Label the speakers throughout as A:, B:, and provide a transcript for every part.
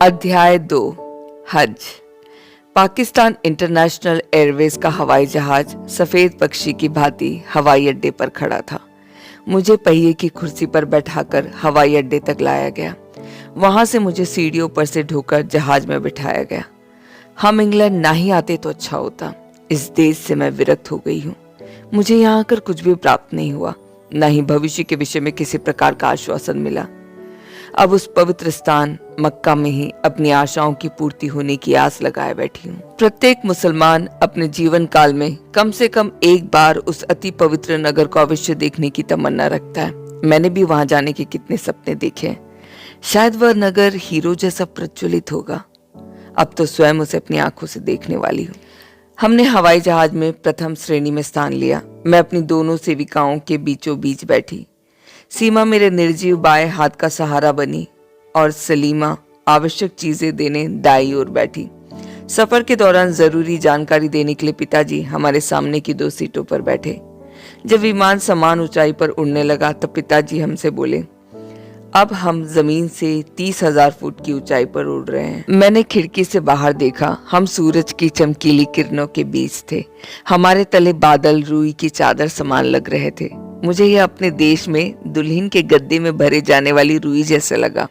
A: अध्याय 2 हज। Pakistan international Airways का हवाई जहाज सफेद पक्षी की भांति हवाई अड्डे पर खड़ा था। मुझे पहिए की कुर्सी पर बैठाकर हवाई अड्डे तक लाया गया। वहां से मुझे सीढ़ियों पर से ढोकर जहाज में बिठाया गया। हम इंग्लैंड ना ही आते तो अच्छा होता। इस देश से मैं विरक्त हो गई हूँ। मुझे यहाँ आकर कुछ भी प्राप्त नहीं हुआ, न ही भविष्य के विषय में किसी प्रकार का आश्वासन मिला। अब उस पवित्र स्थान मक्का में ही अपनी आशाओं की पूर्ति होने की आस लगाए बैठी हूँ। प्रत्येक मुसलमान अपने जीवन काल में कम से कम एक बार उस अति पवित्र नगर को अवश्य देखने की तमन्ना रखता है। मैंने भी वहां जाने के कितने सपने देखे हैं। शायद वह नगर हीरो जैसा प्रज्वलित होगा। अब तो स्वयं उसे अपनी आंखों से देखने वाली हूँ। हमने हवाई जहाज में प्रथम श्रेणी में स्थान लिया। मैं अपनी दोनों सेविकाओं के बीचों बीच बैठी। सीमा मेरे निर्जीव बाएं हाथ का सहारा बनी और सलीमा आवश्यक चीजें देने दाईं ओर बैठी। सफर के दौरान जरूरी जानकारी देने के लिए पिताजी हमारे सामने की 2 सीटों पर बैठे। जब विमान समान ऊंचाई पर उड़ने लगा तब पिताजी हमसे बोले, अब हम जमीन से 30,000 फुट की ऊंचाई पर उड़ रहे हैं। मैंने खिड़की से बाहर देखा। हम सूरज की चमकीली किरणों के बीच थे। हमारे तले बादल रुई की चादर समान लग रहे थे। मुझे यह अपने देश में दुल्हन के गद्दे में भरे जाने वाली रुई जैसा लगा।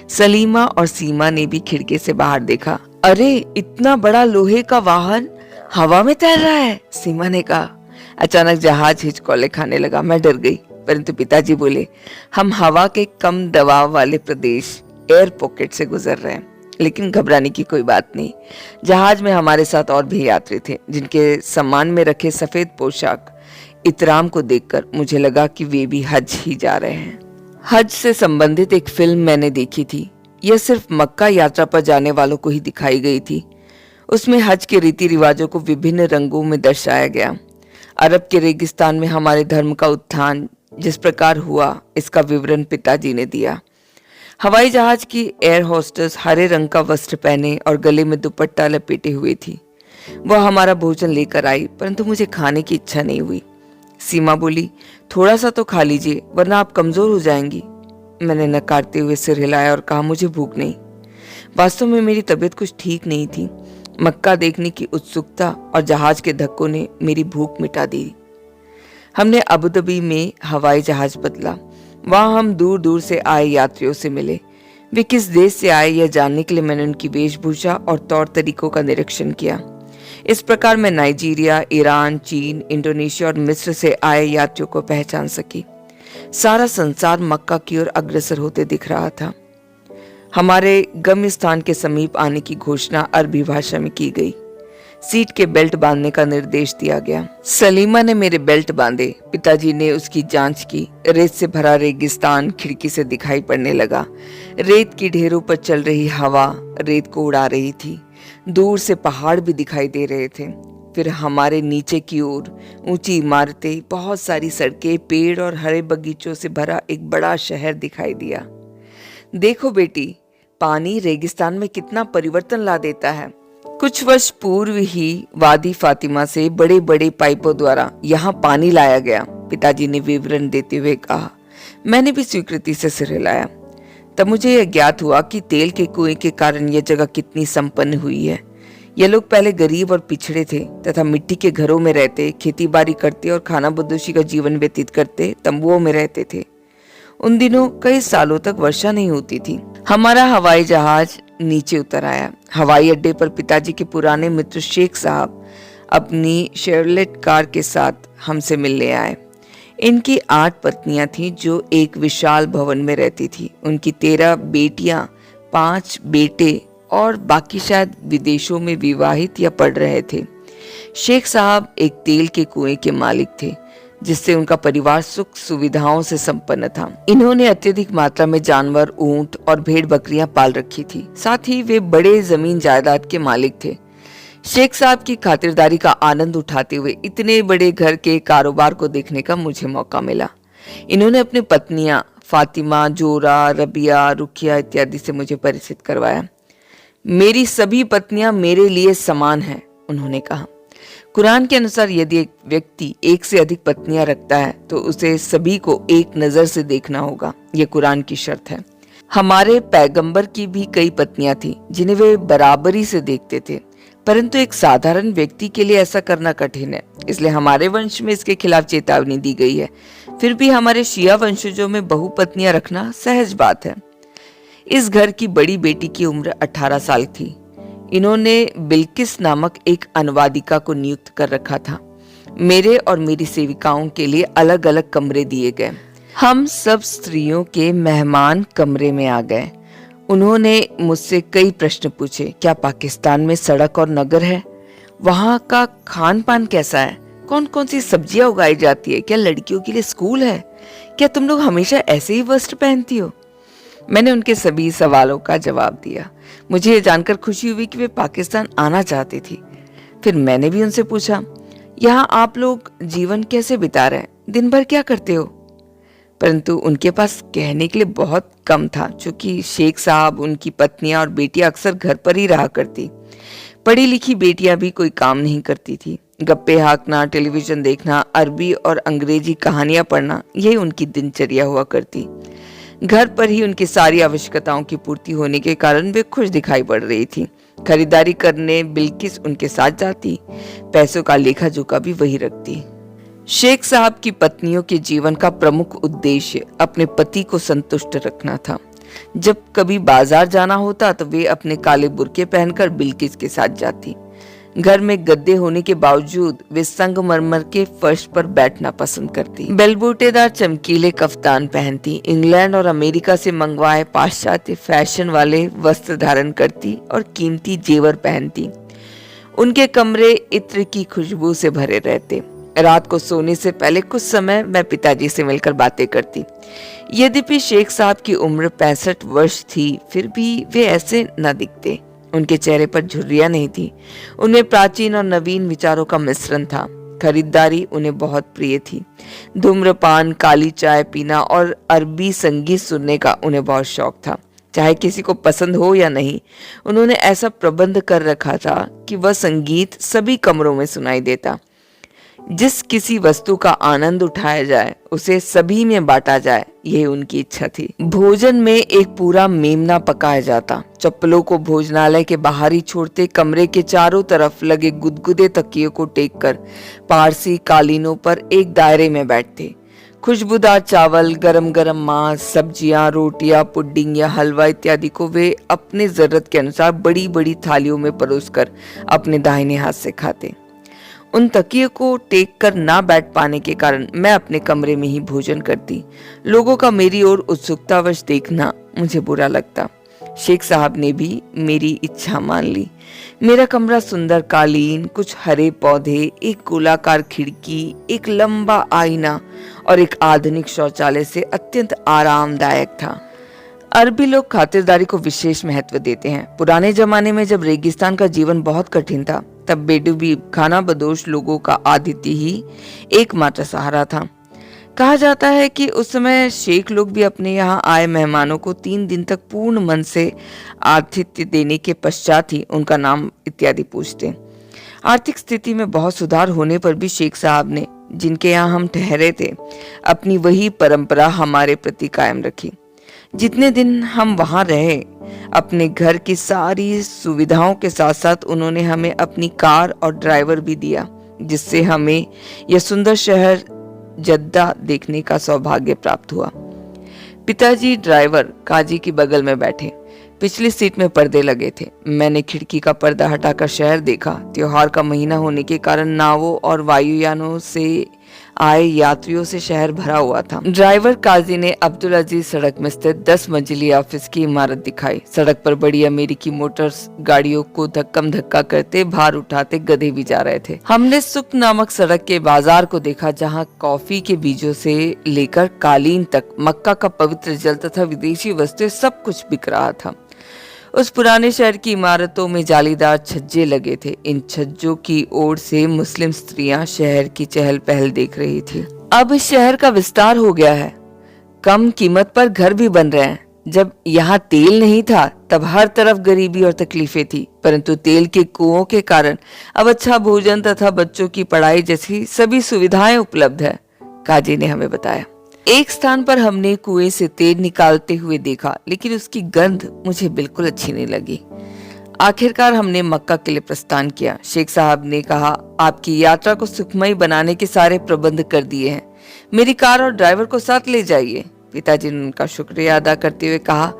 A: सलीमा और सीमा ने भी खिड़की से बाहर देखा। अरे, इतना बड़ा लोहे का वाहन हवा में तैर रहा है, सीमा ने कहा। अचानक जहाज हिचकोले खाने लगा। मैं डर गई, परंतु पिताजी बोले, हम हवा के कम दबाव वाले प्रदेश एयर पॉकेट से गुजर रहे हैं, लेकिन घबराने की कोई बात नहीं। जहाज में हमारे साथ और भी यात्री थे, जिनके सम्मान में रखे सफेद पोशाक इतराम को देखकर मुझे लगा कि वे भी हज ही जा रहे हैं। हज से संबंधित एक फिल्म मैंने देखी थी। यह सिर्फ मक्का यात्रा पर जाने वालों को ही दिखाई गई थी। उसमें हज के रीति रिवाजों को विभिन्न रंगों में दर्शाया गया। अरब के रेगिस्तान में हमारे धर्म का उत्थान जिस प्रकार हुआ, इसका विवरण पिताजी ने दिया। हवाई जहाज की एयर होस्टेस हरे रंग का वस्त्र पहने और गले में दुपट्टा लपेटे हुए थी। वह हमारा भोजन लेकर आई, परंतु मुझे खाने की इच्छा नहीं हुई। सीमा बोली, थोड़ा सा तो खा लीजिए, वरना आप कमजोर हो जाएंगी। मैंने नकारते हुए सिर हिलाया और कहा, मुझे भूख नहीं। वास्तव में मेरी तबीयत कुछ ठीक नहीं थी। मक्का देखने की उत्सुकता और जहाज के धक्कों ने मेरी भूख मिटा दी। हमने अबू धाबी में हवाई जहाज बदला। वहां हम दूर दूर से आए यात्रियों से मिले। वे किस देश से आए यह जानने के लिए मैंने उनकी वेशभूषा और तौर तरीकों का निरीक्षण किया। इस प्रकार मैं नाइजीरिया, ईरान, चीन, इंडोनेशिया और मिस्र से आए यात्रियों को पहचान सकी। सारा संसार मक्का की ओर अग्रसर होते दिख रहा था। हमारे गम्य स्थान के समीप आने की घोषणा अरबी भाषा में की गई। सीट के बेल्ट बांधने का निर्देश दिया गया। सलीमा ने मेरे बेल्ट बांधे। पिताजी ने उसकी जांच की। रेत से भरा रेगिस्तान खिड़की से दिखाई पड़ने लगा। रेत की ढेरों पर चल रही हवा रेत को उड़ा रही थी। दूर से पहाड़ भी दिखाई दे रहे थे। फिर हमारे नीचे की ओर ऊंची इमारतें, बहुत सारी सड़कें, पेड़ और हरे बगीचों से भरा एक बड़ा शहर दिखाई दिया। देखो बेटी, पानी रेगिस्तान में कितना परिवर्तन ला देता है। कुछ वर्ष पूर्व ही वादी फातिमा से बड़े बड़े पाइपों द्वारा यहाँ पानी लाया गया, पिताजी ने विवरण देते हुए कहा। मैंने भी स्वीकृति से सिर हिलाया। तब मुझे यह ज्ञात हुआ कि तेल के कुएं के कारण यह जगह कितनी संपन्न हुई है। ये लोग पहले गरीब और पिछड़े थे तथा मिट्टी के घरों में रहते, खेतीबाड़ी करते और खाना बदोशी का जीवन व्यतीत करते तंबुओं में रहते थे। उन दिनों कई सालों तक वर्षा नहीं होती थी। हमारा हवाई जहाज नीचे उतर आया। हवाई अड्डे पर पिताजी के पुराने मित्र शेख साहब अपनी शेवरलेट कार के साथ हमसे मिलने आए। इनकी 8 पत्नियां थीं जो एक विशाल भवन में रहती थी। उनकी 13 बेटियां, 5 बेटे और बाकी शायद विदेशों में विवाहित या पढ़ रहे थे। शेख साहब एक तेल के कुएं के मालिक थे, जिससे उनका परिवार सुख सुविधाओं से संपन्न था। इन्होंने अत्यधिक मात्रा में जानवर, ऊंट और भेड़ बकरियां पाल रखी थी। साथ ही वे बड़े जमीन जायदाद के मालिक थे। शेख साहब की खातिरदारी का आनंद उठाते हुए इतने बड़े घर के कारोबार को देखने का मुझे मौका मिला। इन्होंने अपनी पत्नियां फातिमा, जोरा, रबिया, रुकिया इत्यादि से मुझे परिचित करवाया। मेरी सभी पत्नियां मेरे लिए समान हैं, उन्होंने कहा। कुरान के अनुसार यदि एक व्यक्ति एक से अधिक पत्नियां रखता है तो उसे सभी को एक नजर से देखना होगा। यह कुरान की शर्त है। हमारे पैगंबर की भी कई पत्नियां थीं जिन्हें वे बराबरी से देखते थे, परंतु एक साधारण व्यक्ति के लिए ऐसा करना कठिन है, इसलिए हमारे वंश में इसके खिलाफ चेतावनी दी गई है। फिर भी हमारे शिया वंशजों में बहुपत्नियां रखना सहज बात है। इस घर की बड़ी बेटी की उम्र 18 साल थी। इन्होंने बिल्किस नामक एक अनुवादिका को नियुक्त कर रखा था। मेरे और मेरी सेविकाओं के लिए अलग अलग कमरे दिए गए। हम सब स्त्रियों के मेहमान कमरे में आ गए। उन्होंने मुझसे कई प्रश्न पूछे। क्या पाकिस्तान में सड़क और नगर है? वहाँ का खान पान कैसा है? कौन कौन सी सब्जियां उगाई जाती है? क्या लड़कियों के लिए स्कूल है? क्या तुम लोग हमेशा ऐसे ही वस्त्र पहनती हो? मैंने उनके सभी सवालों का जवाब दिया। मुझे ये जानकर खुशी हुई कि वे पाकिस्तान आना चाहती थी। फिर मैंने भी उनसे पूछा, यहाँ आप लोग जीवन कैसे बिता रहे हैं? दिन भर क्या करते हो? परंतु उनके पास कहने के लिए बहुत कम था, क्योंकि शेख साहब, उनकी पत्नियां और बेटियां अक्सर घर पर ही रहा करती। पढ़ी लिखी बेटियां भी कोई काम नहीं करती थी। गप्पे हाँकना, टेलीविजन देखना, अरबी और अंग्रेजी कहानियां पढ़ना, यही उनकी दिनचर्या हुआ करती। घर पर ही उनकी सारी आवश्यकताओं की पूर्ति होने के कारण वे खुश दिखाई पड़ रही थी। खरीदारी करने बिल्किस उनके साथ जाती। पैसों का लेखा जोखा भी वही रखती। शेख साहब की पत्नियों के जीवन का प्रमुख उद्देश्य अपने पति को संतुष्ट रखना था। जब कभी बाजार जाना होता तो वे अपने काले बुर्के पहनकर बिल्किस के साथ जाती। घर में गद्दे होने के बावजूद वे संगमरमर के फर्श पर बैठना पसंद करती। बेलबूटेदार चमकीले कफ्तान पहनती। इंग्लैंड और अमेरिका से मंगवाए पाश्चात्य फैशन वाले वस्त्र धारण करती और कीमती जेवर पहनती। उनके कमरे इत्र की खुशबू से भरे रहते। रात को सोने से पहले कुछ समय मैं पिताजी से मिलकर बातें करती। यद्यपि शेख साहब की उम्र 65 वर्ष थी, फिर भी वे ऐसे न दिखते। उनके चेहरे पर झुर्रियां नहीं थी। उनमें प्राचीन और नवीन विचारों का मिश्रण था। खरीदारी उन्हें बहुत प्रिय थी। धूम्रपान, काली चाय पीना और अरबी संगीत सुनने का उन्हें बहुत शौक था। चाहे किसी को पसंद हो या नहीं, उन्होंने ऐसा प्रबंध कर रखा था कि वह संगीत सभी कमरों में सुनाई देता। जिस किसी वस्तु का आनंद उठाया जाए उसे सभी में बांटा जाए, यही उनकी इच्छा थी। भोजन में एक पूरा मेमना पकाया जाता। चप्पलों को भोजनालय के बाहर ही छोड़ते। कमरे के चारों तरफ लगे गुदगुदे तकियों को टेककर पारसी कालीनों पर एक दायरे में बैठते। खुशबूदार चावल, गरम गरम मांस, सब्जियां, रोटियां, पुडिंग या हलवा इत्यादि को वे अपने जरूरत के अनुसार बड़ी बड़ी थालियों में परोसकर अपने दाहिने हाथ से खाते। उन तकियों को टेक कर ना बैठ पाने के कारण मैं अपने कमरे में ही भोजन करती। लोगों का मेरी ओर उत्सुकतावश देखना मुझे बुरा लगता। शेख साहब ने भी मेरी इच्छा मान ली। मेरा कमरा सुंदर कालीन, कुछ हरे पौधे, एक गोलाकार खिड़की, एक लंबा आईना और एक आधुनिक शौचालय से अत्यंत आरामदायक था। अरबी लोग खातिरदारी को विशेष महत्व देते हैं। पुराने जमाने में जब रेगिस्तान का जीवन बहुत कठिन था, तब बेडूबी खाना बदोश लोगों का आतिथ्य ही एकमात्र सहारा था। कहा जाता है कि उस समय शेख लोग भी अपने यहाँ आए मेहमानों को 3 दिन तक पूर्ण मन से आतिथ्य देने के पश्चात ही उनका नाम इत्यादि पूछते। आर्थिक स्थिति में बहुत सुधार होने पर भी शेख साहब ने, जिनके यहाँ हम ठहरे थे, अपनी वही परंपरा हमारे प्रति कायम रखी। जितने दिन हम वहां रहे, अपने घर की सारी सुविधाओं के साथ साथ उन्होंने हमें अपनी कार और ड्राइवर भी दिया, जिससे हमें यह सुंदर शहर जद्दा देखने का सौभाग्य प्राप्त हुआ। पिताजी ड्राइवर काजी की बगल में बैठे। पिछली सीट में पर्दे लगे थे। मैंने खिड़की का पर्दा हटाकर शहर देखा। त्योहार का महीना होने के कारण नावों और वायुयानों से आए यात्रियों से शहर भरा हुआ था। ड्राइवर काजी ने अब्दुल अजीज सड़क में स्थित 10 मंजिली ऑफिस की इमारत दिखाई। सड़क पर बड़ी अमेरिकी मोटर गाड़ियों को धक्कम धक्का करते, भार उठाते गधे भी जा रहे थे। हमने सुक नामक सड़क के बाजार को देखा, जहां कॉफी के बीजों से लेकर कालीन तक, मक्का का पवित्र जल तथा विदेशी वस्तुएं सब कुछ बिक रहा था। उस पुराने शहर की इमारतों में जालीदार छज्जे लगे थे। इन छज्जों की ओर से मुस्लिम स्त्रियां शहर की चहल पहल देख रही थी। अब इस शहर का विस्तार हो गया है। कम कीमत पर घर भी बन रहे हैं। जब यहाँ तेल नहीं था तब हर तरफ गरीबी और तकलीफें थी, परंतु तेल के कुओं के कारण अब अच्छा भोजन तथा बच्चों की पढ़ाई जैसी सभी सुविधाएं उपलब्ध है, काजी ने हमें बताया। एक स्थान पर हमने कुएं से तेल निकालते हुए देखा, लेकिन उसकी गंध मुझे बिल्कुल अच्छी नहीं लगी। आखिरकार हमने मक्का के लिए प्रस्थान किया। शेख साहब ने कहा, आपकी यात्रा को सुखमय बनाने के सारे प्रबंध कर दिए हैं, मेरी कार और ड्राइवर को साथ ले जाइए। पिताजी ने उनका शुक्रिया अदा करते हुए कहा,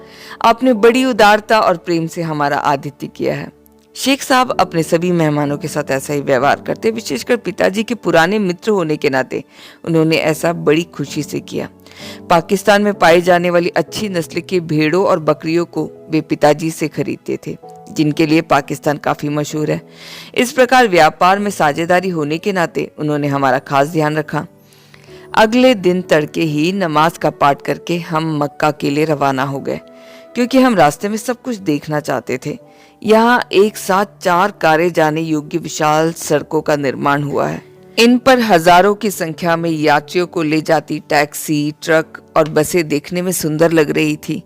A: आपने बड़ी उदारता और प्रेम से हमारा आतिथ्य किया है। शेख साहब अपने सभी मेहमानों के साथ ऐसा ही व्यवहार करते, विशेषकर पिताजी के पुराने मित्र होने के नाते उन्होंने ऐसा बड़ी खुशी से किया। पाकिस्तान में पाई जाने वाली अच्छी नस्ल के भेड़ों और बकरियों को वे पिताजी से खरीदते थे, जिनके लिए पाकिस्तान काफी मशहूर है। इस प्रकार व्यापार में साझेदारी होने के नाते उन्होंने हमारा खास ध्यान रखा। अगले दिन तड़के ही नमाज का पाठ करके हम मक्का के लिए रवाना हो गए, क्योंकि हम रास्ते में सब कुछ देखना चाहते थे। यहाँ एक साथ 4 कारें जाने योग्य विशाल सड़कों का निर्माण हुआ है। इन पर हजारों की संख्या में यात्रियों को ले जाती टैक्सी, ट्रक और बसें देखने में सुंदर लग रही थी।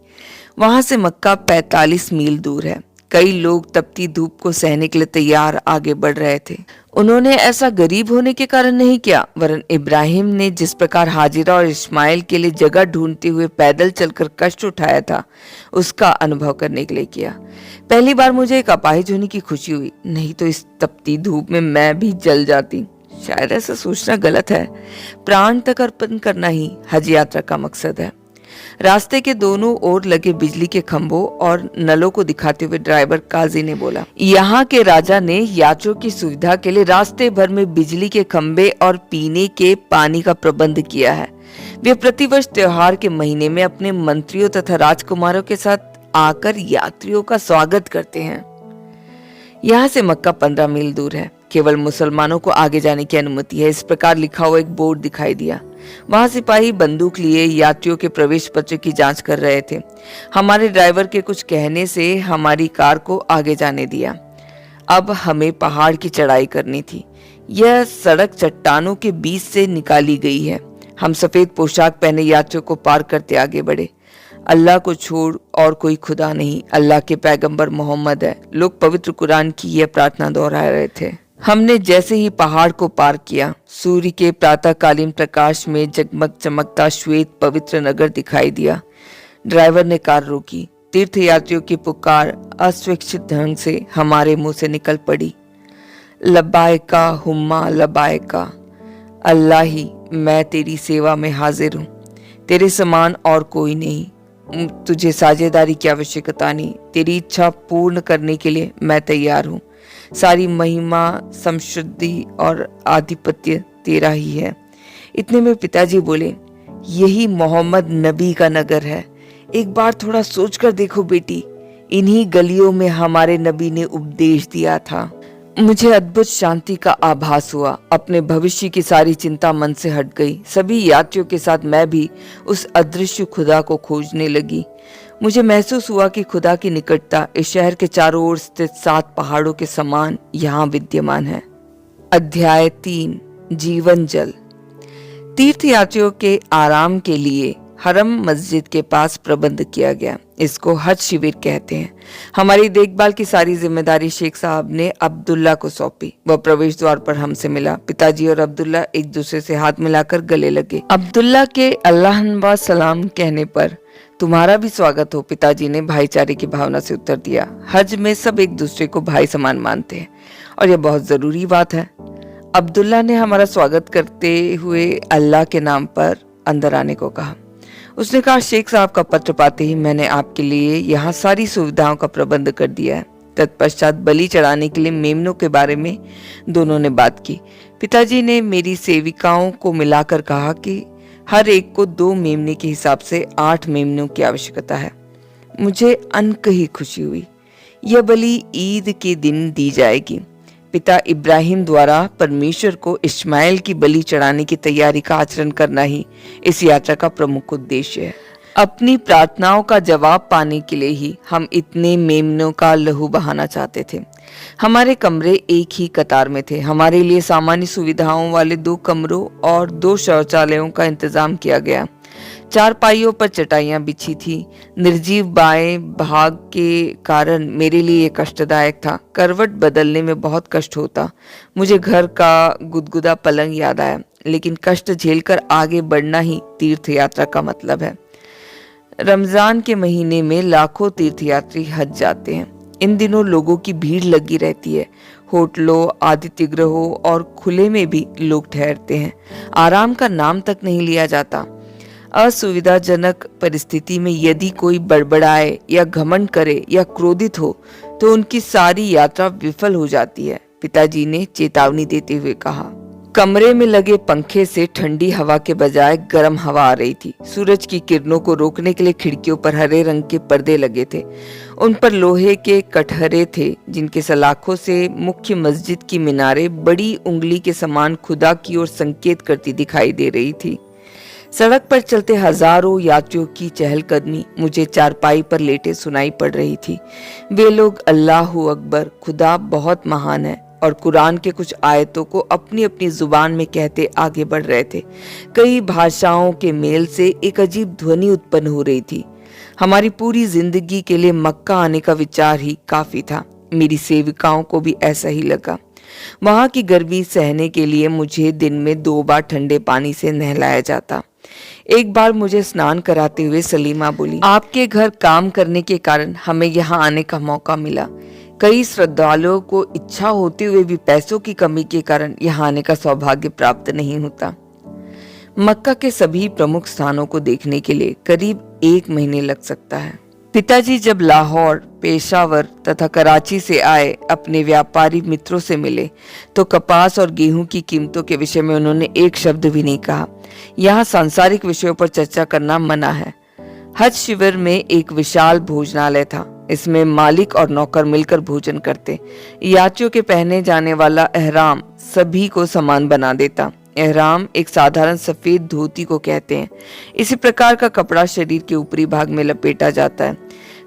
A: वहां से मक्का 45 मील दूर है। कई लोग तपती धूप को सहने के लिए तैयार आगे बढ़ रहे थे। उन्होंने ऐसा गरीब होने के कारण नहीं किया, वरन इब्राहिम ने जिस प्रकार हाजिरा और इस्माइल के लिए जगह ढूंढते हुए पैदल चलकर कष्ट उठाया था, उसका अनुभव करने के लिए किया। पहली बार मुझे एक अपाहिज होने की खुशी हुई, नहीं तो इस तपती धूप में मैं भी जल जाती। शायद ऐसा सोचना गलत है। प्राण तक अर्पण करना ही हज यात्रा का मकसद है। रास्ते के दोनों ओर लगे बिजली के खंभों और नलों को दिखाते हुए ड्राइवर काजी ने बोला, यहाँ के राजा ने यात्रियों की सुविधा के लिए रास्ते भर में बिजली के खंभे और पीने के पानी का प्रबंध किया है। वे प्रतिवर्ष त्योहार के महीने में अपने मंत्रियों तथा राजकुमारों के साथ आकर यात्रियों का स्वागत करते हैं। यहाँ से मक्का 15 मील दूर है। केवल मुसलमानों को आगे जाने की अनुमति है, इस प्रकार लिखा हुआ एक बोर्ड दिखाई दिया। वहां सिपाही बंदूक लिए यात्रियों के प्रवेश पत्र की जांच कर रहे थे। हमारे ड्राइवर के कुछ कहने से हमारी कार को आगे जाने दिया। अब हमें पहाड़ की चढ़ाई करनी थी। यह सड़क चट्टानों के बीच से निकाली गई है। हम सफेद पोशाक पहने यात्रियों को पार करते आगे बढ़े। अल्लाह को छोड़ और कोई खुदा नहीं, अल्लाह के पैगंबर मोहम्मद है, लोग पवित्र कुरान की यह प्रार्थना दोहरा रहे थे। हमने जैसे ही पहाड़ को पार किया, सूर्य के प्रातःकालीन प्रकाश में जगमग चमकता श्वेत पवित्र नगर दिखाई दिया। ड्राइवर ने कार रोकी। तीर्थ यात्रियों की पुकार अस्वच्छित ढंग से हमारे मुंह से निकल पड़ी। लब्बाइका हुम्मा लब्बाइका, अल्लाह ही मैं तेरी सेवा में हाजिर हूँ, तेरे समान और कोई नहीं, तुझे साझेदारी की आवश्यकता नहीं, तेरी इच्छा पूर्ण करने के लिए मैं तैयार हूँ। सारी महिमा, समशुद्धि और आधिपत्य तेरा ही है। इतने में पिताजी बोले, यही मोहम्मद नबी का नगर है। एक बार थोड़ा सोच कर देखो बेटी, इन्हीं गलियों में हमारे नबी ने उपदेश दिया था। मुझे अद्भुत शांति का आभास हुआ। अपने भविष्य की सारी चिंता मन से हट गई। सभी यात्रियों के साथ मैं भी उस अदृश्य खुदा को खोजने लगी। मुझे महसूस हुआ कि खुदा की निकटता इस शहर के चारों ओर स्थित 7 पहाड़ों के समान यहाँ विद्यमान है। अध्याय 3, जीवन जल। तीर्थ यात्रियों के आराम के लिए हरम मस्जिद के पास प्रबंध किया गया। इसको हज शिविर कहते हैं। हमारी देखभाल की सारी जिम्मेदारी शेख साहब ने अब्दुल्ला को सौंपी। वह प्रवेश द्वार पर हमसे मिला। पिताजी और अब्दुल्ला एक दूसरे से हाथ मिलाकर गले लगे। अब्दुल्ला के अल्लाह सलाम कहने पर तुम्हारा भी स्वागत हो, पिताजी ने भाईचारे की भावना से उत्तर दिया। हज में सब एक दूसरे को भाई समान मानते हैं और यह बहुत जरूरी बात है। अब्दुल्ला ने हमारा स्वागत करते हुए अल्लाह के नाम पर अंदर आने को कहा। उसने कहा, शेख साहब का पत्र पाते ही मैंने आपके लिए यहाँ सारी सुविधाओं का प्रबंध कर दिया है। तत्पश्चात बलि चढ़ाने के लिए मेमनों के बारे में दोनों ने बात की। पिताजी ने मेरी सेविकाओं को मिलाकर कहा कि हर एक को 2 मेमने के हिसाब से 8 मेमनों की आवश्यकता है। मुझे अनकही खुशी हुई। यह बलि ईद के दिन दी जाएगी। पिता इब्राहिम द्वारा परमेश्वर को इस्माइल की बलि चढ़ाने की तैयारी का आचरण करना ही इस यात्रा का प्रमुख उद्देश्य है। अपनी प्रार्थनाओं का जवाब पाने के लिए ही हम इतने मेमनों का लहू बहाना चाहते थे। हमारे कमरे एक ही कतार में थे। हमारे लिए सामान्य सुविधाओं वाले 2 कमरों और 2 शौचालयों का इंतजाम किया गया। 4 पाइयों पर चटाइयां बिछी थी। निर्जीव बाएं भाग के कारण मेरे लिए कष्टदायक था। करवट बदलने में बहुत कष्ट होता। मुझे घर का गुदगुदा पलंग याद आया। लेकिन कष्ट झेलकर आगे बढ़ना ही तीर्थ यात्रा का मतलब है। रमजान के महीने में लाखों तीर्थयात्री हज जाते हैं। इन दिनों लोगों की भीड़ लगी रहती है। होटलों, आतिथ्य गृहों और खुले में भी लोग ठहरते हैं। आराम का नाम तक नहीं लिया जाता। असुविधाजनक परिस्थिति में यदि कोई बड़बड़ाए या घमंड करे या क्रोधित हो तो उनकी सारी यात्रा विफल हो जाती है, पिताजी ने चेतावनी देते हुए कहा। कमरे में लगे पंखे से ठंडी हवा के बजाय गर्म हवा आ रही थी। सूरज की किरणों को रोकने के लिए खिड़कियों पर हरे रंग के पर्दे लगे थे। उन पर लोहे के कटहरे थे, जिनके सलाखों से मुख्य मस्जिद की मीनारें बड़ी उंगली के समान खुदा की ओर संकेत करती दिखाई दे रही थी। सड़क पर चलते हजारों यात्रियों की चहलकदमी मुझे चारपाई पर लेटे सुनाई पड़ रही थी। वे लोग अल्लाहू अकबर, खुदा बहुत महान है, और कुरान के कुछ आयतों को अपनी अपनी जुबान में कहते आगे बढ़ रहे थे। कई भाषाओं के मेल से एक अजीब ध्वनि उत्पन्न हो रही थी। हमारी पूरी जिंदगी के लिए मक्का आने का विचार ही काफी था। मेरी सेविकाओं को भी ऐसा ही लगा। वहां की गर्मी सहने के लिए मुझे दिन में 2 बार ठंडे पानी से नहलाया जाता। एक बार मुझे स्नान कराते हुए सलीमा बोली, आपके घर काम करने के कारण हमें यहाँ आने का मौका मिला। कई श्रद्धालुओं को इच्छा होते हुए भी पैसों की कमी के कारण यहाँ आने का सौभाग्य प्राप्त नहीं होता। मक्का के सभी प्रमुख स्थानों को देखने के लिए करीब 1 महीने लग सकता है। पिताजी जब लाहौर, पेशावर तथा कराची से आए, अपने व्यापारी मित्रों से मिले तो कपास और गेहूं की कीमतों के विषय में उन्होंने एक शब्द भी नहीं कहा। यहाँ सांसारिक विषयों पर चर्चा करना मना है। हज शिविर में एक विशाल भोजनालय था। इसमें मालिक और नौकर मिलकर भोजन करते। यात्रियों के पहने जाने वाला एहराम सभी को समान बना देता। एहराम एक साधारण सफेद धोती को कहते हैं। इसी प्रकार का कपड़ा शरीर के ऊपरी भाग में लपेटा जाता है।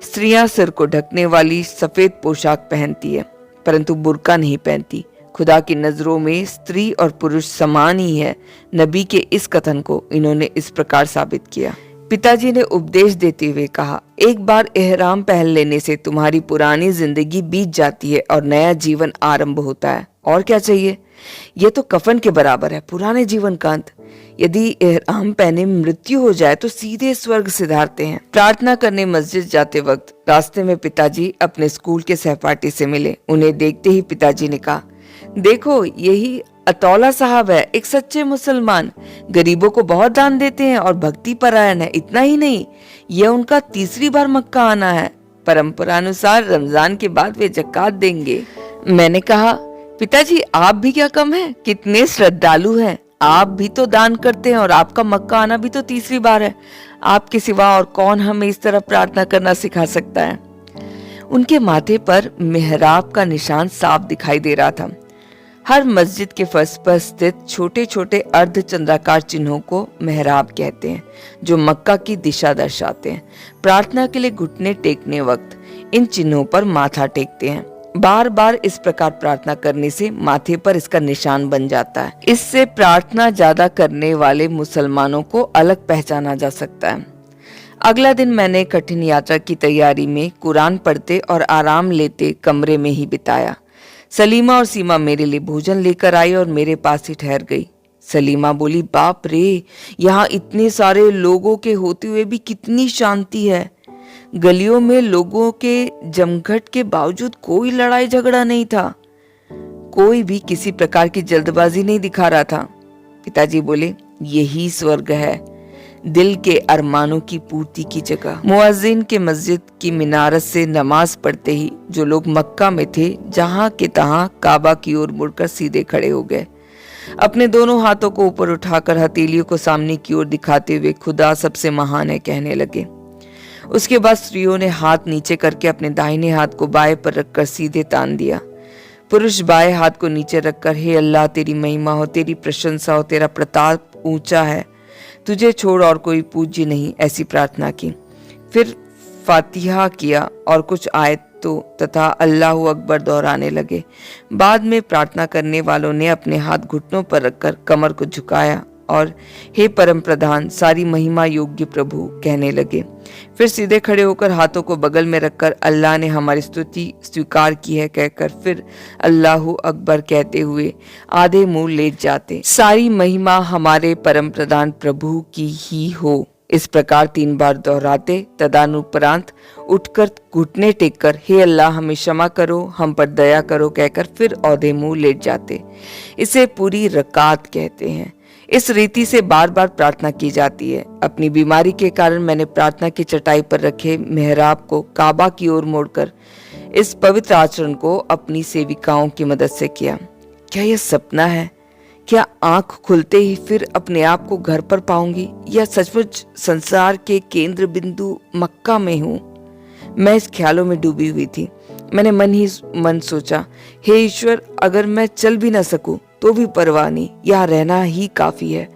A: स्त्रियां सिर को ढकने वाली सफेद पोशाक पहनती है, परंतु बुर्का नहीं पहनती। खुदा की नजरों में स्त्री और पुरुष समान ही है। नबी के इस कथन को इन्होंने इस प्रकार साबित किया। पिताजी ने उपदेश देते हुए कहा, एक बार एहराम पहन लेने से तुम्हारी पुरानी जिंदगी बीत जाती है और नया जीवन आरंभ होता है। और क्या चाहिए? यह तो कफन के बराबर है, पुराने जीवन का अंत। यदि एहराम पहने मृत्यु हो जाए तो सीधे स्वर्ग सिधारते हैं। प्रार्थना करने मस्जिद जाते वक्त रास्ते में पिताजी अपने स्कूल के सहपाठी से मिले। उन्हें देखते ही पिताजी ने कहा, देखो यही अतौला साहब है, एक सच्चे मुसलमान। गरीबों को बहुत दान देते हैं और भक्ति परायण है। इतना ही नहीं, यह उनका 3री बार मक्का आना है। परंपरा अनुसार रमजान के बाद वे ज़कात देंगे। मैंने कहा, पिताजी आप भी क्या कम हैं? कितने श्रद्धालु हैं। आप भी तो दान करते हैं और आपका मक्का आना भी तो 3री बार है। आपके सिवा और कौन हमें इस तरह प्रार्थना करना सिखा सकता है? उनके माथे पर मेहराब का निशान साफ दिखाई दे रहा था। हर मस्जिद के फर्श पर स्थित छोटे छोटे अर्धचंद्राकार चिन्हों को मेहराब कहते हैं, जो मक्का की दिशा दर्शाते हैं। प्रार्थना के लिए घुटने टेकने वक्त इन चिन्हों पर माथा टेकते हैं। बार बार इस प्रकार प्रार्थना करने से माथे पर इसका निशान बन जाता है। इससे प्रार्थना ज्यादा करने वाले मुसलमानों को अलग पहचाना जा सकता है। अगला दिन मैंने कठिन यात्रा की तैयारी में कुरान पढ़ते और आराम लेते कमरे में ही बिताया। सलीमा और सीमा मेरे लिए भोजन लेकर आई और मेरे पास ही ठहर गई। सलीमा बोली, बाप रे, यहाँ इतने सारे लोगों के होते हुए भी कितनी शांति है। गलियों में लोगों के जमघट के बावजूद कोई लड़ाई झगड़ा नहीं था। कोई भी किसी प्रकार की जल्दबाजी नहीं दिखा रहा था। पिताजी बोले, यही स्वर्ग है, दिल के अरमानों की पूर्ति की जगह। मुअज्जिन के मस्जिद की मिनारत से नमाज पढ़ते ही जो लोग मक्का में थे, जहां के तहां काबा की ओर मुड़कर सीधे खड़े हो गए। अपने दोनों हाथों को ऊपर उठाकर हथेलियों को सामने की ओर दिखाते हुए खुदा सबसे महान है कहने लगे। उसके बाद स्त्रियों ने हाथ नीचे करके अपने दाहिने हाथ को बाएं पर रखकर सीधे तान दिया। पुरुष बाएं हाथ को नीचे रखकर, हे अल्लाह तेरी महिमा हो, तेरी प्रशंसा हो, तेरा प्रताप ऊंचा है, तुझे छोड़ और कोई पूज्य नहीं, ऐसी प्रार्थना की। फिर फातिहा किया और कुछ आयतों तथा अल्लाहू अकबर दोहराने लगे। बाद में प्रार्थना करने वालों ने अपने हाथ घुटनों पर रखकर कमर को झुकाया और हे परम प्रधान, सारी महिमा योग्य प्रभु कहने लगे। फिर सीधे खड़े होकर हाथों को बगल में रखकर अल्लाह ने हमारी स्तुति स्वीकार की है कहकर फिर अल्लाहु अकबर कहते हुए आधे मुंह लेट जाते। सारी महिमा हमारे परम प्रधान प्रभु की ही हो, इस प्रकार 3 बार दोहराते। तदानुपरांत उठकर घुटने टेककर हे अल्लाह हमें क्षमा करो, हम पर दया करो कहकर फिर औधे मुंह लेट जाते। इसे पूरी रकात कहते हैं। इस रीति से बार बार प्रार्थना की जाती है। अपनी बीमारी के कारण मैंने प्रार्थना की चटाई पर रखे मेहराब को काबा की ओर मोड़कर इस पवित्र आचरण को अपनी सेविकाओं की मदद से किया। क्या यह सपना है? क्या आंख खुलते ही फिर अपने आप को घर पर पाऊंगी या सचमुच संसार के केंद्र बिंदु मक्का में हूँ? मैं इस ख्यालों में डूबी हुई थी। मैंने मन ही मन सोचा, हे ईश्वर, अगर मैं चल भी ना सकूं तो भी परवाह नहीं, यहाँ रहना ही काफी है।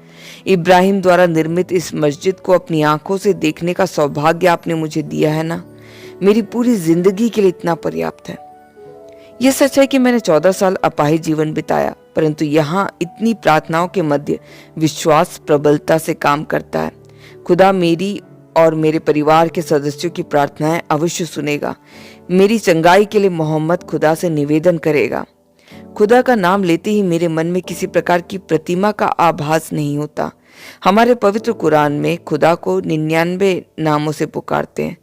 A: इब्राहिम द्वारा निर्मित इस मस्जिद को अपनी आंखों से देखने का सौभाग्य आपने मुझे दिया है ना, मेरी पूरी जिंदगी के लिए इतना पर्याप्त है। यह सच है कि मैंने 14 साल अपाहिज जीवन बिताया, परंतु यहाँ इतनी प्रार्थनाओं के मध्य विश्वास प्रबलता से काम करता है। खुदा मेरी और मेरे परिवार के सदस्यों की प्रार्थनाएं अवश्य सुनेगा। मेरी चंगाई के लिए मोहम्मद खुदा से निवेदन करेगा। खुदा का नाम लेते ही मेरे मन में किसी प्रकार की प्रतिमा का आभास नहीं होता। हमारे पवित्र कुरान में खुदा को 99 नामों से पुकारते हैं।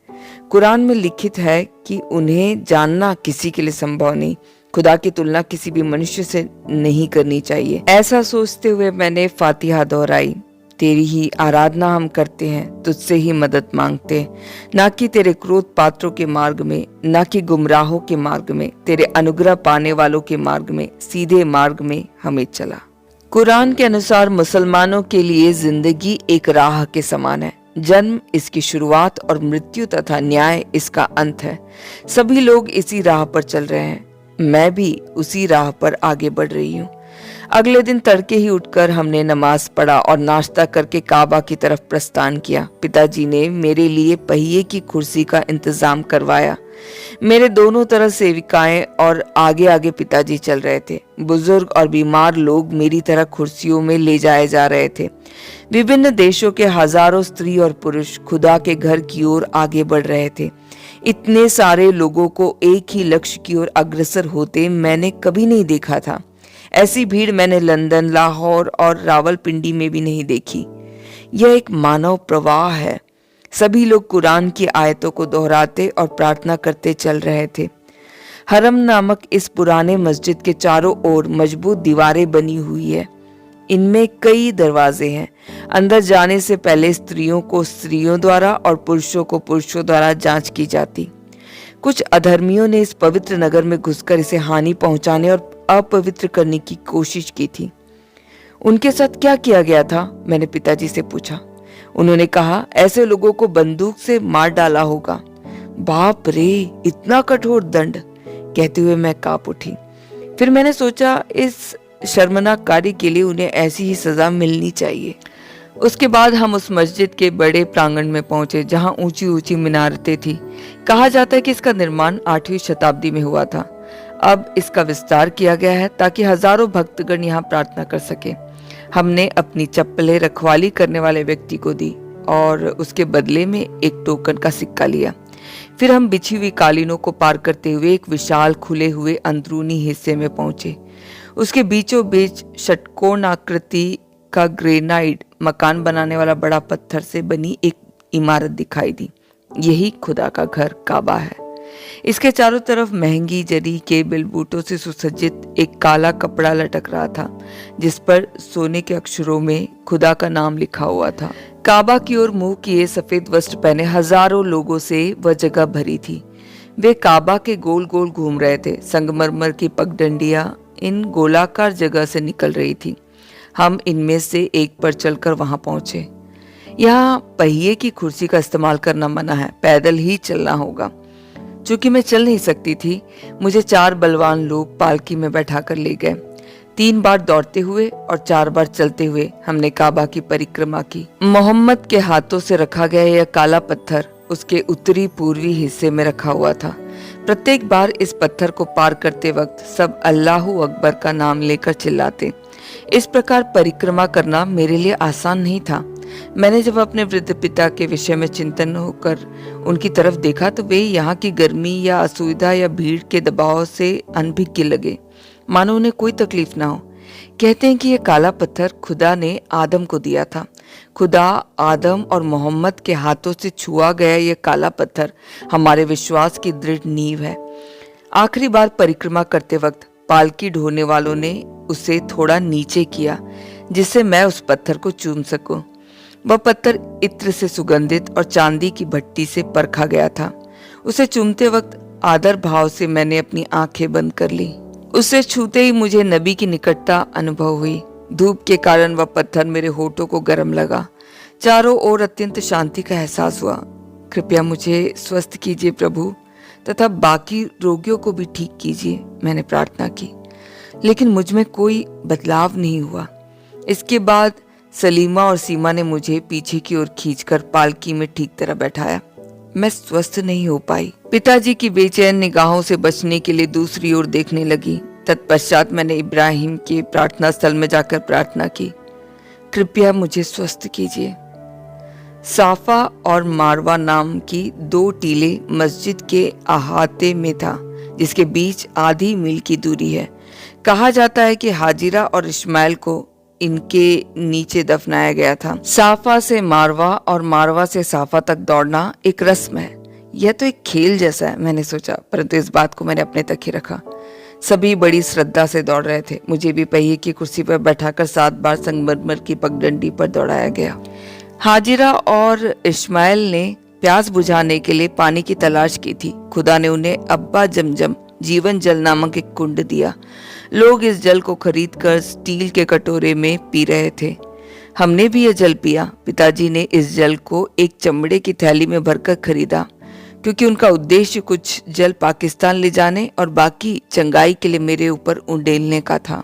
A: कुरान में लिखित है कि उन्हें जानना किसी के लिए संभव नहीं। खुदा की तुलना किसी भी मनुष्य से नहीं करनी चाहिए। ऐसा सोचते हुए मैंने फातिहा दोहराई। तेरी ही आराधना हम करते हैं, तुझसे ही मदद मांगते हैं, ना कि तेरे क्रोध पात्रों के मार्ग में, ना कि गुमराहों के मार्ग में, तेरे अनुग्रह पाने वालों के मार्ग में, सीधे मार्ग में हमें चला। कुरान के अनुसार मुसलमानों के लिए जिंदगी एक राह के समान है। जन्म इसकी शुरुआत और मृत्यु तथा न्याय इसका अंत है। सभी लोग इसी राह पर चल रहे हैं। मैं भी उसी राह पर आगे बढ़ रही हूँ। अगले दिन तड़के ही उठकर हमने नमाज पढ़ा और नाश्ता करके काबा की तरफ प्रस्थान किया। पिताजी ने मेरे लिए पहिए की कुर्सी का इंतजाम करवाया। मेरे दोनों तरफ सेविकाएं और आगे आगे पिताजी चल रहे थे। बुजुर्ग और बीमार लोग मेरी तरह कुर्सियों में ले जाए जा रहे थे। विभिन्न देशों के हजारों स्त्री और पुरुष खुदा के घर की ओर आगे बढ़ रहे थे। इतने सारे लोगों को एक ही लक्ष्य की ओर अग्रसर होते मैंने कभी नहीं देखा था। ऐसी भीड़ मैंने लंदन, लाहौर और रावलपिंडी में भी नहीं देखी। यह एक मानव प्रवाह है। सभी लोग कुरान की आयतों को दोहराते और प्रार्थना करते चल रहे थे। हरम नामक इस पुराने मस्जिद के चारों ओर मजबूत दीवारें बनी हुई है। इनमें कई दरवाजे हैं। अंदर जाने से पहले स्त्रियों को स्त्रियों द्वारा और पुरुषों को पुरुषों द्वारा जांच की जाती। कुछ अधर्मियों ने इस पवित्र नगर में घुसकर इसे हानि पहुंचाने और अपवित्र करने की कोशिश की थी। उनके साथ क्या किया गया था? मैंने पिताजी से पूछा। उन्होंने कहा, ऐसे लोगों को बंदूक से मार डाला होगा। बाप रे, इतना कठोर दंड! कहते हुए मैं कांप उठी। फिर मैंने सोचा, इस शर्मनाक कार्य के लिए उन्हें ऐसी ही सजा मिलनी चाहिए। उसके बाद हम उस मस्जिद के बड़े प्रांगण में पहुंचे जहां ऊंची ऊंची मिनारतें थी। कहा जाता है कि इसका निर्माण 8वीं शताब्दी में हुआ था। अब इसका विस्तार किया गया है ताकि हजारों भक्तगण यहाँ प्रार्थना कर सके। हमने अपनी चप्पलें रखवाली करने वाले व्यक्ति को दी और उसके बदले में एक टोकन का सिक्का लिया। फिर हम बिछी हुई कालीनों को पार करते हुए एक विशाल खुले हुए अंदरूनी हिस्से में पहुंचे। उसके बीचों बीच षटकोण आकृति का ग्रेनाइट मकान बनाने वाला बड़ा पत्थर से बनी एक इमारत दिखाई दी। यही खुदा का घर काबा है। इसके चारों तरफ महंगी जरी के बिलबूटों से सुसज्जित एक काला कपड़ा लटक रहा था, जिस पर सोने के अक्षरों में खुदा का नाम लिखा हुआ था। काबा की ओर मुंह किए सफेद वस्त्र पहने हजारों लोगों से वह जगह भरी थी। वे काबा के गोल गोल घूम रहे थे। संगमरमर की पगडंडियां इन गोलाकार जगह से निकल रही थी। हम इनमें से एक पर चलकर वहां पहुंचे। यहाँ पहिए की कुर्सी का इस्तेमाल करना मना है, पैदल ही चलना होगा। चूंकि मैं चल नहीं सकती थी, मुझे 4 बलवान लोग पालकी में बैठा कर ले गए। 3 बार दौड़ते हुए और 4 बार चलते हुए हमने काबा की परिक्रमा की। मोहम्मद के हाथों से रखा गया यह काला पत्थर उसके उत्तरी पूर्वी हिस्से में रखा हुआ था। प्रत्येक बार इस पत्थर को पार करते वक्त सब अल्लाहू अकबर का नाम लेकर चिल्लाते। इस प्रकार परिक्रमा करना मेरे लिए आसान नहीं था। मैंने जब अपने वृद्ध पिता के विषय में चिंतन होकर उनकी तरफ देखा तो वे यहाँ की गर्मी या असुविधा या भीड़ के दबाव से अनभिज्ञ लगे, मानो उन्हें कोई तकलीफ ना हो। कहते हैं कि यह काला पत्थर खुदा ने आदम को दिया था। खुदा, आदम और मोहम्मद के हाथों से छुआ गया यह काला पत्थर हमारे विश्वास की दृढ़ नींव है। आखिरी बार परिक्रमा करते वक्त पालकी ढोने वालों ने उसे थोड़ा नीचे किया जिससे मैं उस पत्थर को चूम सकूं। वह पत्थर इत्र से सुगंधित और चांदी की भट्टी से परखा गया था। उसे चूमते वक्त आदर भाव से मैंने अपनी आंखें बंद कर ली। उसे छूते ही मुझे नबी की निकटता अनुभव हुई। धूप के कारण वह पत्थर मेरे होठों को गर्म लगा। चारों ओर अत्यंत शांति का एहसास हुआ। कृपया मुझे स्वस्थ कीजिए प्रभु, तथा बाकी रोगियों को भी ठीक कीजिए, मैंने प्रार्थना की। लेकिन मुझ में कोई बदलाव नहीं हुआ। इसके बाद सलीमा और सीमा ने मुझे पीछे की ओर खींचकर पालकी में ठीक तरह बैठाया। मैं स्वस्थ नहीं हो पाई। पिताजी की बेचैन निगाहों से बचने के लिए दूसरी ओर देखने लगी। तत्पश्चात मैंने इब्राहिम के प्रार्थना स्थल में जाकर प्रार्थना की, कृपया मुझे स्वस्थ कीजिए। साफा और मारवा नाम की 2 टीले मस्जिद के अहाते में था, जिसके बीच आधी मील की दूरी है। कहा जाता है कि हाजिरा और इस्माइल को इनके नीचे दफनाया गया था। साफा से मारवा और मारवा से साफा तक दौड़ना एक रस्म है। यह तो एक खेल जैसा है, मैंने सोचा, परंतु इस बात को मैंने अपने तक ही रखा। सभी बड़ी श्रद्धा से दौड़ रहे थे। मुझे भी पहिए की कुर्सी पर बैठाकर 7 बार संगमरमर की पगडंडी पर दौड़ाया गया। हाजिरा और इस्माइल ने प्यास बुझाने के लिए पानी की तलाश की थी। खुदा ने उन्हें अब्बा जमजम जीवन जल नामक एक कुंड दिया। लोग इस जल को खरीदकर स्टील के कटोरे में पी रहे थे। हमने भी यह जल पिया। पिताजी ने इस जल को एक चमड़े की थैली में भरकर खरीदा, क्योंकि उनका उद्देश्य कुछ जल पाकिस्तान ले जाने और बाकी चंगाई के लिए मेरे ऊपर उंडेलने का था।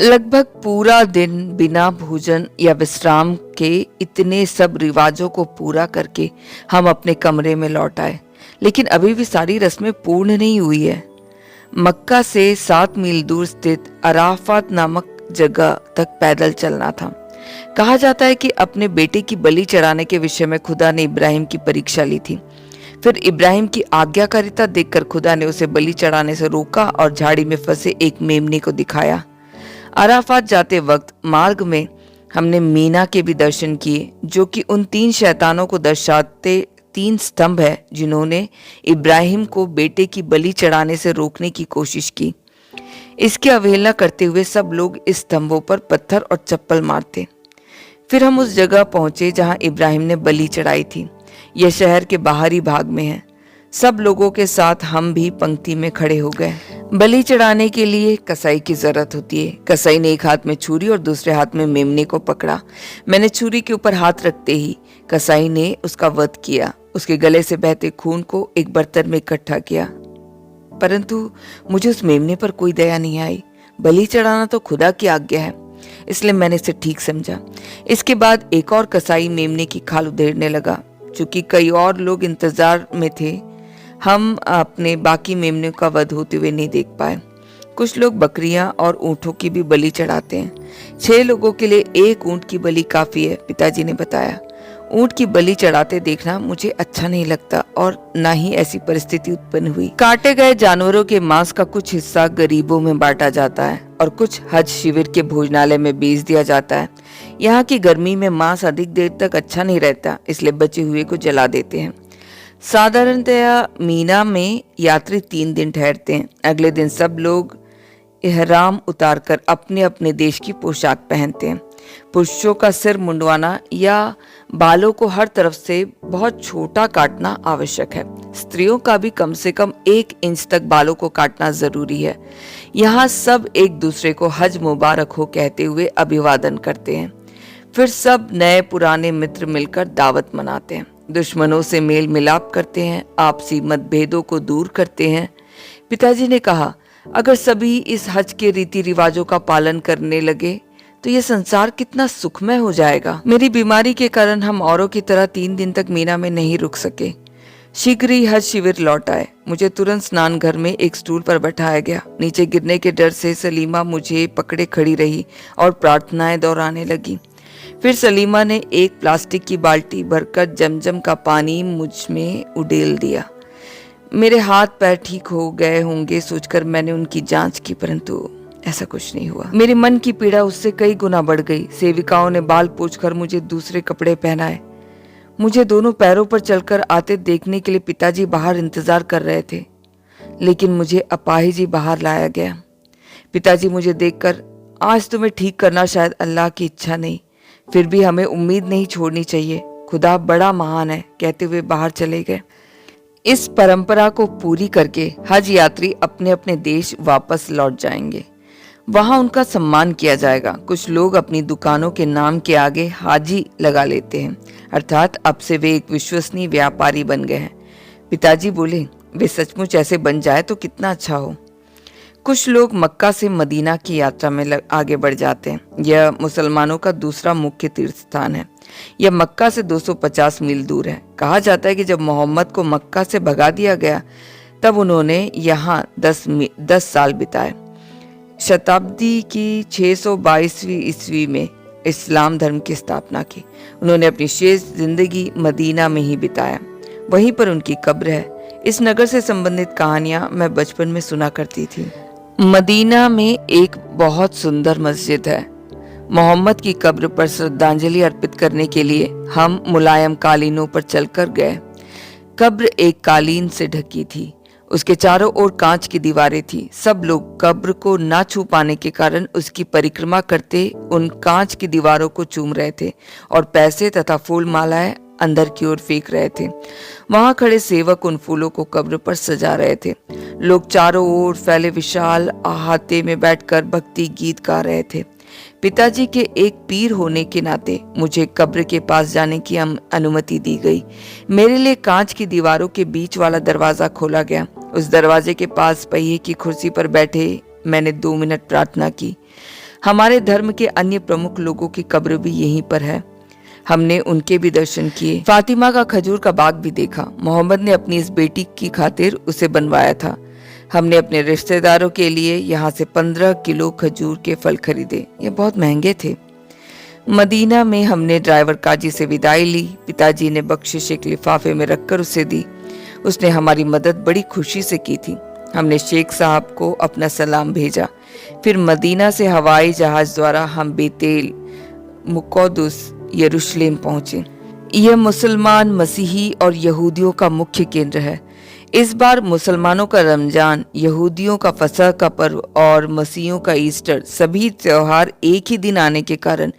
A: लगभग पूरा दिन बिना भोजन या विश्राम के इतने सब रिवाजों को पूरा करके हम अपने कमरे में लौट आए। लेकिन अभी भी सारी रस्में पूर्ण नहीं हुई है। मक्का से 7 मील दूर स्थित अराफात नामक जगह तक पैदल चलना था। कहा जाता है कि अपने बेटे की बलि चढ़ाने के विषय में खुदा ने इब्राहिम की परीक्षा ली थी। फिर इब्राहिम की आज्ञाकारिता देखकर खुदा ने उसे बलि चढ़ाने से रोका और झाड़ी में फंसे एक मेमने को दिखाया। अराफात जाते वक्त मार्ग में हमने मीना के भी दर्शन किए, जो कि उन 3 शैतानों को दर्शाते 3 स्तंभ है जिन्होंने इब्राहिम को बेटे की बलि चढ़ाने से रोकने की कोशिश की। इसकी अवहेलना करते हुए सब लोग इस स्तंभों पर पत्थर और चप्पल मारते। फिर हम उस जगह पहुंचे जहां इब्राहिम ने बलि चढ़ाई थी। यह शहर के बाहरी भाग में है। सब लोगों के साथ हम भी पंक्ति में खड़े हो गए। बलि चढ़ाने के लिए कसाई की जरूरत होती है। कसाई ने एक हाथ में छुरी और दूसरे हाथ में मेमने को पकड़ा। मैंने छुरी के ऊपर हाथ रखते ही कसाई ने उसका वध किया। उसके गले से बहते खून को एक बर्तन में इकट्ठा किया, परंतु मुझे उस मेमने पर कोई दया नहीं आई। बलि चढ़ाना तो खुदा की आज्ञा है, इसलिए मैंने इसे ठीक समझा। इसके बाद एक और कसाई मेमने की खाल उधेड़ने लगा। चूंकि कई और लोग इंतजार में थे, हम अपने बाकी मेमनों का वध होते हुए नहीं देख पाए। कुछ लोग बकरियां और ऊंटों की भी बलि चढ़ाते हैं। 6 लोगों के लिए 1 ऊंट की बलि काफी है, पिताजी ने बताया। ऊंट की बलि चढ़ाते देखना मुझे अच्छा नहीं लगता और ना ही ऐसी परिस्थिति उत्पन्न हुई। काटे गए जानवरों के मांस का कुछ हिस्सा गरीबों में बांटा जाता है और कुछ हज शिविर के भोजनालय में बेच दिया जाता है। यहाँ की गर्मी में मांस अधिक देर तक अच्छा नहीं रहता, इसलिए बचे हुए को जला देते हैं। साधारणतया मीना में यात्री 3 दिन ठहरते हैं। अगले दिन सब लोग इहराम उतारकर अपने अपने देश की पोशाक पहनते हैं। पुरुषों का सिर मुंडवाना या बालों को हर तरफ से बहुत छोटा काटना आवश्यक है। स्त्रियों का भी कम से कम 1 इंच तक बालों को काटना जरूरी है। यहाँ सब एक दूसरे को हज मुबारक हो कहते हुए अभिवादन करते हैं। फिर सब नए पुराने मित्र मिलकर दावत मनाते हैं। दुश्मनों से मेल मिलाप करते हैं, आपसी मतभेदों को दूर करते हैं। पिताजी ने कहा, अगर सभी इस हज के रीति रिवाजों का पालन करने लगे तो यह संसार कितना सुखमय हो जाएगा। मेरी बीमारी के कारण हम औरों की तरह 3 दिन तक मीना में नहीं रुक सके। शीघ्र ही हज शिविर लौट आए। मुझे तुरंत स्नान घर में एक स्टूल पर बैठाया गया। नीचे गिरने के डर से सलीमा मुझे पकड़े खड़ी रही और प्रार्थनाएं दोहराने लगी। फिर सलीमा ने एक प्लास्टिक की बाल्टी भरकर जमजम का पानी मुझ में उड़ेल दिया। मेरे हाथ पैर ठीक हो गए होंगे सोचकर मैंने उनकी जांच की, परंतु ऐसा कुछ नहीं हुआ। मेरे मन की पीड़ा उससे कई गुना बढ़ गई। सेविकाओं ने बाल पोंछकर मुझे दूसरे कपड़े पहनाए। मुझे दोनों पैरों पर चलकर आते देखने के लिए पिताजी बाहर इंतजार कर रहे थे, लेकिन मुझे अपाहिज ही बाहर लाया गया। पिताजी मुझे देखकर, आज तुम्हें ठीक करना शायद अल्लाह की इच्छा नहीं, फिर भी हमें उम्मीद नहीं छोड़नी चाहिए, खुदा बड़ा महान है, कहते हुए बाहर चले गए। इस परंपरा को पूरी करके हज यात्री अपने अपने देश वापस लौट जाएंगे। वहां उनका सम्मान किया जाएगा। कुछ लोग अपनी दुकानों के नाम के आगे हाजी लगा लेते हैं, अर्थात अब से वे एक विश्वसनीय व्यापारी बन गए हैं। पिताजी बोले, वे सचमुच ऐसे बन जाए तो कितना अच्छा हो। कुछ लोग मक्का से मदीना की यात्रा में आगे बढ़ जाते हैं। यह मुसलमानों का दूसरा मुख्य तीर्थ स्थान है। यह मक्का से 250 मील दूर है। कहा जाता है कि जब मोहम्मद को मक्का से भगा दिया गया तब उन्होंने यहाँ 10 साल बिताए। शताब्दी की 622वीं ईस्वी में इस्लाम धर्म की स्थापना की। उन्होंने अपनी शेष जिंदगी मदीना में ही बिताया। वहीं पर उनकी कब्र है। इस नगर से संबंधित कहानियां मैं बचपन में सुना करती थी। मदीना में एक बहुत सुंदर मस्जिद है। मोहम्मद की कब्र पर श्रद्धांजलि अर्पित करने के लिए हम मुलायम कालीनों पर चलकर गए। कब्र एक कालीन से ढकी थी। उसके चारों ओर कांच की दीवारें थी। सब लोग कब्र को ना छू पाने के कारण उसकी परिक्रमा करते उन कांच की दीवारों को चूम रहे थे और पैसे तथा फूल मालाएं अंदर की ओर फेंक रहे थे। वहां खड़े सेवक उन फूलों को कब्र पर सजा रहे थे। लोग चारों ओर फैले विशाल अहाते में बैठकर भक्ति गीत गा रहे थे। पिताजी के एक पीर होने के नाते मुझे कब्र के पास जाने की अनुमति दी गई। मेरे लिए कांच की दीवारों के बीच वाला दरवाजा खोला गया। उस दरवाजे के पास पहिए की कुर्सी पर बैठे मैंने 2 मिनट प्रार्थना की। हमारे धर्म के अन्य प्रमुख लोगों की कब्र भी यहीं पर है। हमने उनके भी दर्शन किए। फातिमा का खजूर का बाग भी देखा। मोहम्मद ने अपनी इस बेटी की खातिर उसे बनवाया था। हमने अपने रिश्तेदारों के लिए यहाँ से 15 किलो खजूर के फल खरीदे। ये बहुत महंगे थे। मदीना में हमने ड्राइवर काजी से विदाई ली। पिताजी ने बख्शिश एक लिफाफे में रखकर उसे दी। उसने हमारी मदद बड़ी खुशी से की थी। हमने शेख साहब को अपना सलाम भेजा। फिर मदीना से हवाई जहाज द्वारा हम बेतेल, मुक़द्दस, यरूशलेम पहुंचे। यह मुसलमान, मसीही और यहूदियों का मुख्य केंद्र है। इस बार मुसलमानों का रमजान, यहूदियों का फसह का पर्व और मसीहियों का ईस्टर सभी त्योहार एक ही दिन आने के कारण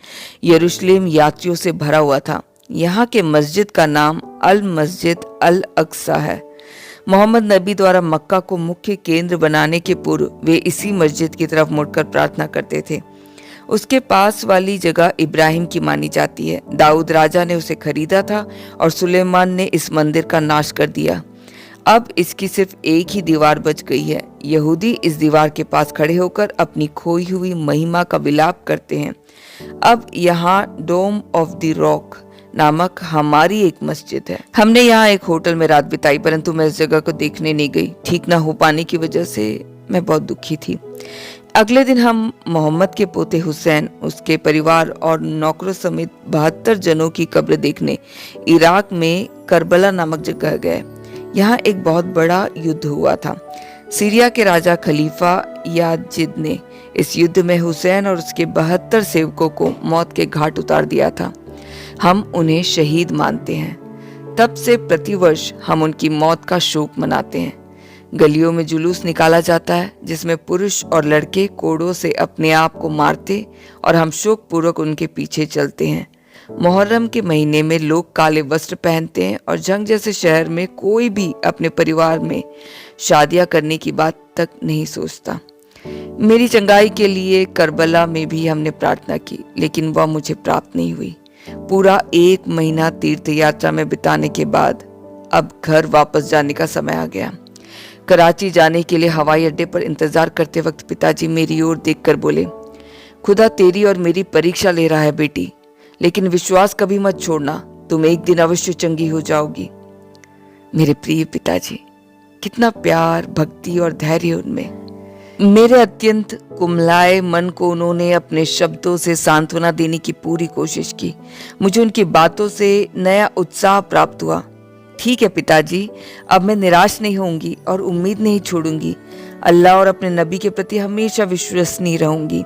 A: यरूशलेम यात्रियों से भरा हुआ था। यहाँ के मस्जिद का नाम अल मस्जिद अल अक्सा है। मोहम्मद नबी द्वारा मक्का को मुख्य केंद्र बनाने के पूर्व वे इसी मस्जिद की तरफ मुड़कर प्रार्थना करते थे। उसके पास वाली जगह इब्राहिम की मानी जाती है। दाऊद राजा ने उसे खरीदा था और सुलेमान ने इस मंदिर का नाश कर दिया। अब इसकी सिर्फ एक ही दीवार बच गई है। यहूदी इस दीवार के पास खड़े होकर अपनी खोई हुई महिमा का विलाप करते हैं। अब यहाँ डोम ऑफ द रॉक नामक हमारी एक मस्जिद है। हमने यहाँ एक होटल में रात बिताई, परंतु मैं इस जगह को देखने नहीं गई। ठीक न हो पाने की वजह से मैं बहुत दुखी थी। अगले दिन हम मोहम्मद के पोते हुसैन, उसके परिवार और नौकरों समेत 72 जनों की कब्र देखने इराक में करबला नामक जगह गए। यहाँ एक बहुत बड़ा युद्ध हुआ था। सीरिया के राजा खलीफा याजिद ने इस युद्ध में हुसैन और उसके 72 सेवकों को मौत के घाट उतार दिया था। हम उन्हें शहीद मानते हैं। तब से प्रतिवर्ष हम उनकी मौत का शोक मनाते हैं। गलियों में जुलूस निकाला जाता है जिसमें पुरुष और लड़के कोड़ों से अपने आप को मारते और हम शोक पूर्वक उनके पीछे चलते हैं। मुहर्रम के महीने में लोग काले वस्त्र पहनते हैं और जंग जैसे शहर में कोई भी अपने परिवार में शादियां करने की बात तक नहीं सोचता। मेरी चंगाई के लिए करबला में भी हमने प्रार्थना की, लेकिन वह मुझे प्राप्त नहीं हुई। पूरा 1 महीना तीर्थ यात्रा में बिताने के बाद अब घर वापस जाने का समय आ गया। कराची जाने के लिए हवाई अड्डे पर इंतजार करते वक्त पिताजी मेरी ओर देखकर बोले, खुदा तेरी और मेरी परीक्षा ले रहा है बेटी, लेकिन विश्वास कभी मत छोड़ना, तुम एक दिन अवश्य चंगी हो जाओगी। मेरे प्रिय पिताजी, कितना प्यार, भक्ति और धैर्य उनमें। मेरे अत्यंत कुमलाए मन को उन्होंने अपने शब्दों से सांत्वना देने की पूरी कोशिश की। मुझे उनकी बातों से नया उत्साह प्राप्त हुआ। ठीक है पिताजी, अब मैं निराश नहीं होंगी और उम्मीद नहीं छोड़ूंगी। अल्लाह और अपने नबी के प्रति हमेशा विश्वसनीय रहूंगी।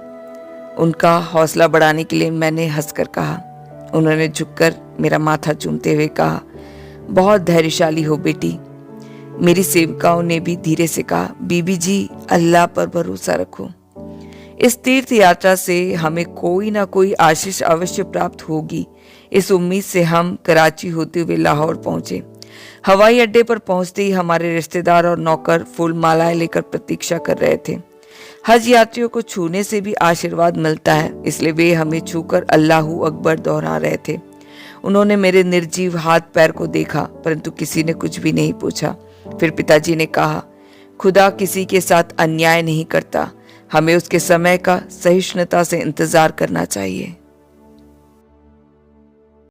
A: उनका हौसला बढ़ाने के लिए मैंने हंसकर कहा। उन्होंने झुककर मेरा माथा चूमते हुए कहा, बहुत धैर्यशाली हो बेटी। मेरी सेविकाओं ने भी धीरे से कहा, बीबी जी अल्लाह पर भरोसा रखो। इस तीर्थ यात्रा से हमें कोई ना कोई आशीष अवश्य प्राप्त होगी। इस उम्मीद से हम कराची होते हुए लाहौर पहुंचे। हवाई अड्डे पर पहुंचते ही हमारे रिश्तेदार और नौकर फूल मालाएं लेकर प्रतीक्षा कर रहे थे। हज यात्रियों को छूने से भी आशीर्वाद मिलता है, इसलिए वे हमें छूकर अल्लाहू अकबर दोहरा रहे थे। उन्होंने मेरे निर्जीव हाथ पैर को देखा, परंतु किसी ने कुछ भी नहीं पूछा। फिर पिताजी ने कहा, खुदा किसी के साथ अन्याय नहीं करता, हमें उसके समय का सहिष्णुता से इंतजार करना चाहिए।